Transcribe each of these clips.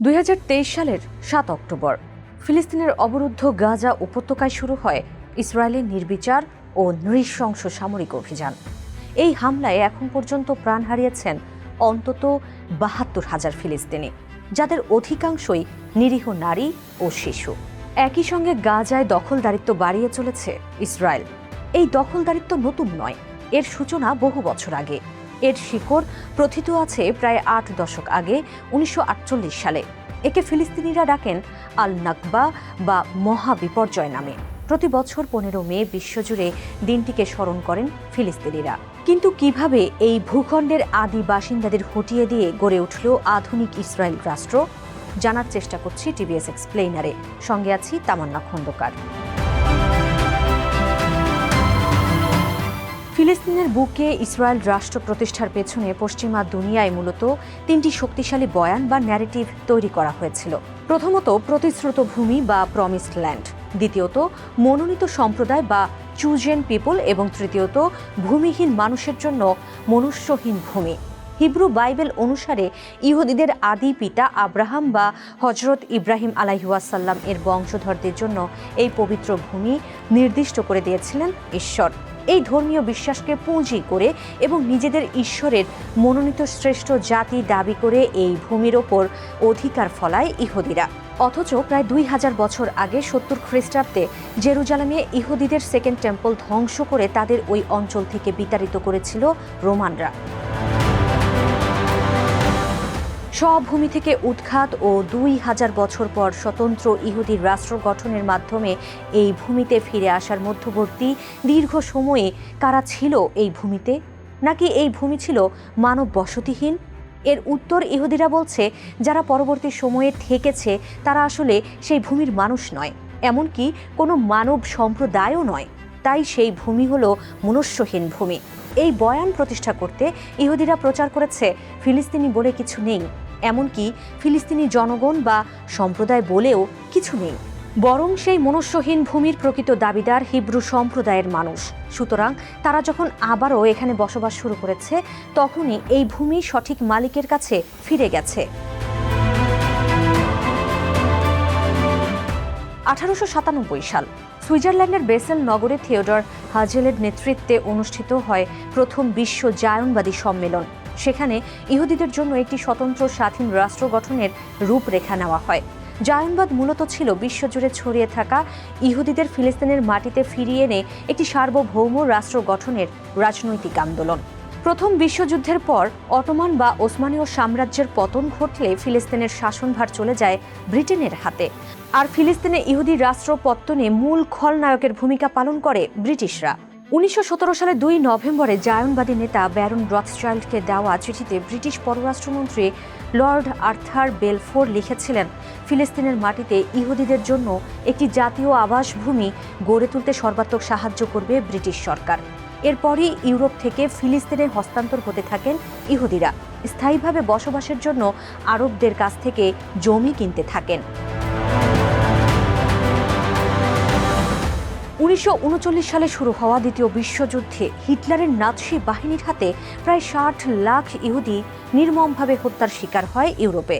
2023 সালের 7 অক্টোবর ফিলিস্তিনের অবরুদ্ধ গাজা উপত্যকায় শুরু হয় ইসরায়েলের নির্বিচার ও নৃশংস সামরিক অভিযান। এই হামলায় এখন পর্যন্ত প্রাণ হারিয়েছেন অন্তত ৭২,০০০ ফিলিস্তিনি, যাদের অধিকাংশই নিরীহ নারী ও শিশু। একই সঙ্গে গাজায় দখলদারিত্ব বাড়িয়ে চলেছে ইসরায়েল। এই দখলদারিত্ব নতুন নয়, এর সূচনা বহু বছর আগে। এর শিকড় প্রথিত আছে প্রায় ৮ দশক আগে ১৯৪৮ সালে। একে ফিলিস্তিনিরা ডাকেন আল নাকবা বা মহাবিপর্যয় নামে। প্রতি বছর ১৫ মে বিশ্বজুড়ে দিনটিকে স্মরণ করেন ফিলিস্তিনিরা। কিন্তু কিভাবে এই ভূখণ্ডের আদি বাসিন্দাদের হটিয়ে দিয়ে গড়ে উঠল আধুনিক ইসরায়েল রাষ্ট্র, জানার চেষ্টা করছি টিভিএস এক্সপ্লেইনারে। সঙ্গে আছি তামান্না খন্দকার। ফিলিস্তিনের বুকে ইসরায়েল রাষ্ট্র প্রতিষ্ঠার পেছনে পশ্চিমা দুনিয়ায় মূলত ৩টি শক্তিশালী বয়ান বা ন্যারেটিভ তৈরি করা হয়েছিল। প্রথমত, প্রতিশ্রুত ভূমি বা প্রমিসড ল্যান্ড। দ্বিতীয়ত, মনোনীত সম্প্রদায় বা চুজেন পিপল। এবং তৃতীয়ত, ভূমিহীন মানুষের জন্য মনুষ্যহীন ভূমি। হিব্রু বাইবেল অনুসারে ইহুদিদের আদি পিতা আব্রাহাম বা হজরত ইব্রাহিম আলাইহিওয়াসাল্লাম এর বংশধরদের জন্য এই পবিত্র ভূমি নির্দিষ্ট করে দিয়েছিলেন ঈশ্বর। এই ধর্মীয় বিশ্বাসকে পুঁজি করে এবং নিজেদের ঈশ্বরের মনোনীত শ্রেষ্ঠ জাতি দাবি করে এই ভূমির ওপর অধিকার ফলায় ইহুদিরা। অথচ প্রায় ২০০০ বছর আগে ৭০ খ্রিস্টাব্দে জেরুজালেমে ইহুদিদের সেকেন্ড টেম্পল ধ্বংস করে তাদের ওই অঞ্চল থেকে বিতাড়িত করেছিল রোমানরা। সব ভূমি থেকে উৎখাত ও ২০০০ বছর পর স্বতন্ত্র ইহুদি রাষ্ট্র গঠনের মাধ্যমে এই ভূমিতে ফিরে আসার মধ্যবর্তী দীর্ঘ সময়ে কারা ছিল এই ভূমিতে? নাকি এই ভূমি ছিল মানব বসতিহীন? এর উত্তর ইহুদিরা বলছে, যারা পরবর্তী সময়ে থেকেছে তারা আসলে সেই ভূমির মানুষ নয়, এমনকি কোনো মানব সম্প্রদায়ও নয়। তাই সেই ভূমি হলো মনুষ্যহীন ভূমি। এই বয়ান প্রতিষ্ঠা করতে ইহুদিরা প্রচার করেছে ফিলিস্তিনি বলে কিছু নেই, এমনকি ফিলিস্তিনি জনগণ বা সম্প্রদায় বলেও কিছু নেই, বরং সেই মনুষ্যহীন ভূমির প্রকৃত দাবিদার হিব্রু সম্প্রদায়ের মানুষ। সুতরাং তারা যখন আবারও এখানে বসবাস শুরু করেছে, তখনই এই ভূমি সঠিক মালিকের কাছে ফিরে গেছে। ১৮৯৭ সাল সুইজারল্যান্ডের বেসেল নগরে থিওডর হাজেলের নেতৃত্বে অনুষ্ঠিত হয় প্রথম বিশ্ব জায়নবাদী সম্মেলন। সেখানে ইহুদিদের জন্য একটি স্বতন্ত্র স্বাধীন রাষ্ট্র গঠনের রূপরেখা নেওয়া হয়। জায়নবাদ মূলত ছিল বিশ্বজুড়ে ছড়িয়ে থাকা ইহুদিদের ফিলিস্তিনের মাটিতে ফিরিয়ে এনে একটি সার্বভৌম রাষ্ট্র গঠনের রাজনৈতিক আন্দোলন। প্রথম বিশ্বযুদ্ধের পর অটোমান বা ওসমানীয় সাম্রাজ্যের পতন ঘটলে ফিলিস্তিনের শাসনভার চলে যায় ব্রিটেনের হাতে। আর ফিলিস্তিনে ইহুদি রাষ্ট্র পত্তনে মূল খলনায়কের ভূমিকা পালন করে ব্রিটিশরা। ১৯১৭ সালে ২ নভেম্বরে জায়নবাদী নেতা ব্যারন রথস্চাইল্ডকে দেওয়া চিঠিতে ব্রিটিশ পররাষ্ট্রমন্ত্রী লর্ড আর্থার বেলফোর লিখেছিলেন, ফিলিস্তিনের মাটিতে ইহুদিদের জন্য একটি জাতীয় আবাসভূমি গড়ে তুলতে সর্বাত্মক সাহায্য করবে ব্রিটিশ সরকার। এরপরই ইউরোপ থেকে ফিলিস্তিনে হস্তান্তর হতে থাকেন ইহুদিরা। স্থায়ীভাবে বসবাসের জন্য আরবদের কাছ থেকে জমি কিনতে থাকেন। ১৯৩৯ সালে শুরু হওয়া দ্বিতীয় বিশ্বযুদ্ধে হিটলারের নাৎসি বাহিনীর হাতে প্রায় ৬০ লাখ ইহুদি নির্মমভাবে হত্যার শিকার হয় ইউরোপে,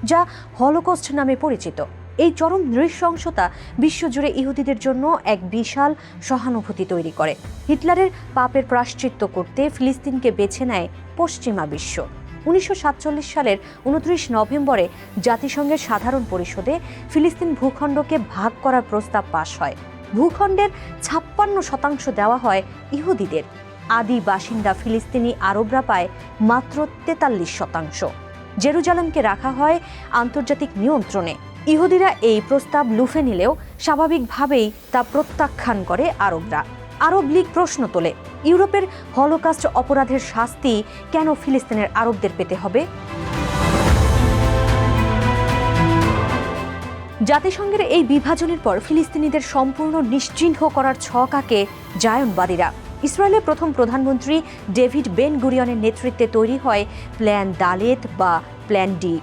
যা হলোকস্ট নামে পরিচিত। এই চরম নৃশংসতা বিশ্বজুড়ে ইহুদিদের জন্য এক বিশাল সহানুভূতি তৈরি করে। হিটলারের পাপের প্রায়শ্চিত্ত করতে ফিলিস্তিনকে বেছে নেয় পশ্চিমা বিশ্ব। ১৯৪৭ সালের ২৯ নভেম্বরে জাতিসংঘের সাধারণ পরিষদে ফিলিস্তিন ভূখণ্ডকে ভাগ করার প্রস্তাব পাশ হয়। ভূখণ্ডের ৫৬% দেওয়া হয় ইহুদিদের। আদি বাসিন্দা ফিলিস্তিনি আরবরা পায় মাত্র ৪৩%। জেরুজালেমকে রাখা হয় আন্তর্জাতিক নিয়ন্ত্রণে। ইহুদিরা এই প্রস্তাব লুফে নিলেও স্বাভাবিকভাবেই তা প্রত্যাখ্যান করে আরবরা। আরব লীগ প্রশ্ন তোলে, ইউরোপের হলোকাস্ট অপরাধের শাস্তি কেন ফিলিস্তিনের আরবদের পেতে হবে? জাতিসংঘের এই বিভাজনের পর ফিলিস্তিনিদের সম্পূর্ণ নিশ্চিহ্ন করার ছক আঁকে জায়নবাদীরা। ইসরায়েলের প্রথম প্রধানমন্ত্রী ডেভিড বেন গুরিয়নের নেতৃত্বে তৈরি হয় প্ল্যান দালেত বা প্ল্যান ডি।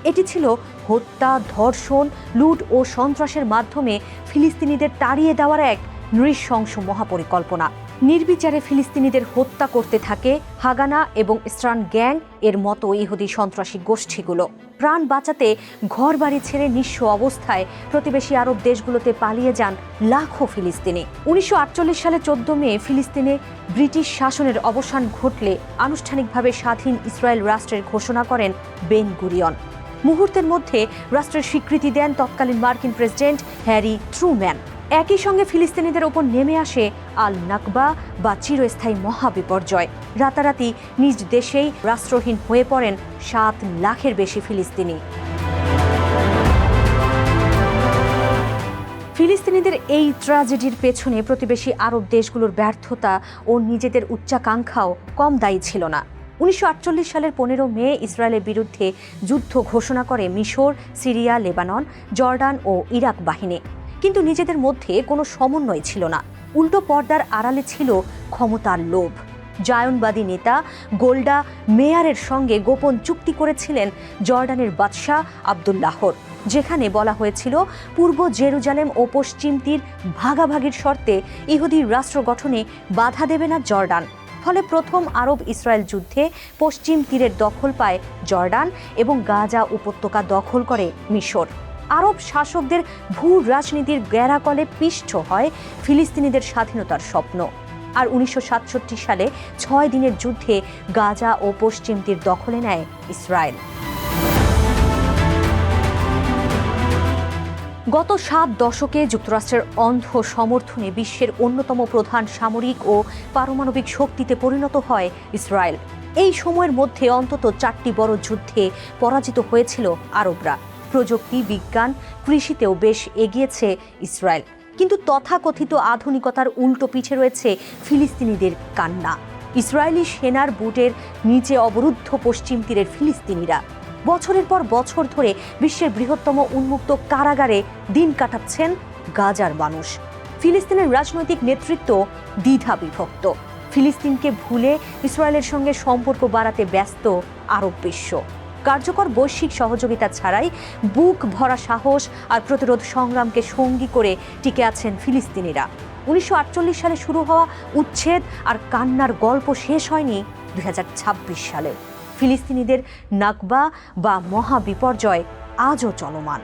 এটি ছিল হত্যা, ধর্ষণ, লুট ও সন্ত্রাসের মাধ্যমে ফিলিস্তিনিদের তাড়িয়ে দেওয়ার এক নৃশংস মহাপরিকল্পনা। নির্বিচারে ফিলিস্তিনিদের হত্যা করতে থাকে হাগানা এবং স্ট্রান গ্যাং এর মতো ইহুদি সন্ত্রাসী গোষ্ঠীগুলো। প্রাণ বাঁচাতে ঘরবাড়ি ছেড়ে নিঃস্ব অবস্থায় প্রতিবেশী আরব দেশগুলোতে পালিয়ে যান লাখো ফিলিস্তিনি। 1948 সালে 14 মে ফিলিস্তিনে ব্রিটিশ শাসনের অবসান ঘটলে আনুষ্ঠানিকভাবে স্বাধীন ইসরায়েল রাষ্ট্রের ঘোষণা করেন বেন গুরিয়ন। মুহূর্তের মধ্যে রাষ্ট্রের স্বীকৃতি দেন তৎকালীন মার্কিন প্রেসিডেন্ট হ্যারি ট্রুম্যান। একই সঙ্গে ফিলিস্তিনিদের ওপর নেমে আসে আল নাকবা বা চিরস্থায়ী মহাবিপর্যয়। রাতারাতি নিজ দেশেই রাষ্ট্রহীন হয়ে পড়েন 7 লাখের বেশি ফিলিস্তিনি। ফিলিস্তিনিদের এই ট্র্যাজেডির পেছনে প্রতিবেশী আরব দেশগুলোর ব্যর্থতা ও নিজেদের উচ্চাকাঙ্ক্ষাও কম দায়ী ছিল না। 1948 সালের 15 মে ইসরায়েলের বিরুদ্ধে যুদ্ধ ঘোষণা করে মিশর, সিরিয়া, লেবানন, জর্ডান ও ইরাক বাহিনী। কিন্তু নিজেদের মধ্যে কোনো সমন্বয় ছিল না। উল্টো পর্দার আড়ালে ছিল ক্ষমতার লোভ। জায়নবাদী নেতা গোল্ডা মেয়ারের সঙ্গে গোপন চুক্তি করেছিলেন জর্ডানের বাদশাহ আবদুল্লাহর, যেখানে বলা হয়েছিল পূর্ব জেরুজালেম ও পশ্চিম তীর ভাগাভাগির শর্তে ইহুদি রাষ্ট্র গঠনে বাধা দেবে না জর্ডান। ফলে প্রথম আরব ইসরায়েল যুদ্ধে পশ্চিম তীরের দখল পায় জর্ডান এবং গাজা উপত্যকা দখল করে মিশর। আরব শাসকদের ভূ রাজনীতির গ্যারাকলে পিষ্ট হয় ফিলিস্তিনিদের স্বাধীনতার স্বপ্ন। আর 1967 সালে 6 দিনের যুদ্ধে গাজা ও পশ্চিম তীর দখলে নেয় ইসরায়েল। গত 7 দশকে যুক্তরাষ্ট্রের অন্ধ সমর্থনে বিশ্বের অন্যতম প্রধান সামরিক ও পারমাণবিক শক্তিতে পরিণত হয় ইসরায়েল। এই সময়ের মধ্যে অন্তত 4টি বড় যুদ্ধে পরাজিত হয়েছিল আরবরা। প্রযুক্তি, বিজ্ঞান, কৃষিতেও বেশ এগিয়েছে ইসরায়েল। কিন্তু তথাকথিত আধুনিকতার উল্টো পিঠে রয়েছে ফিলিস্তিনিদের কান্না। ইসরায়েলি সেনার বুটের নিচে অবরুদ্ধ পশ্চিম তীরের ফিলিস্তিনিরা বছরের পর বছর ধরে বিশ্বের বৃহত্তম উন্মুক্ত কারাগারে দিন কাটাচ্ছেন গাজার মানুষ। ফিলিস্তিনের রাজনৈতিক নেতৃত্ব দ্বিধা বিভক্ত। ফিলিস্তিনকে ভুলে ইসরায়েলের সঙ্গে সম্পর্ক বাড়াতে ব্যস্ত আরব বিশ্ব। কার্যকর বৈশ্বিক সহযোগিতা ছাড়াই বুক ভরা সাহস আর প্রতিরোধ সংগ্রামকে সঙ্গী করে টিকে আছেন ফিলিস্তিনিরা। 1948 সালে শুরু হওয়া উচ্ছেদ আর কান্নার গল্প শেষ হয়নি 2026 সালে। ফিলিস্তিনিদের নাকবা বা মহাবিপর্যয় আজও চলমান।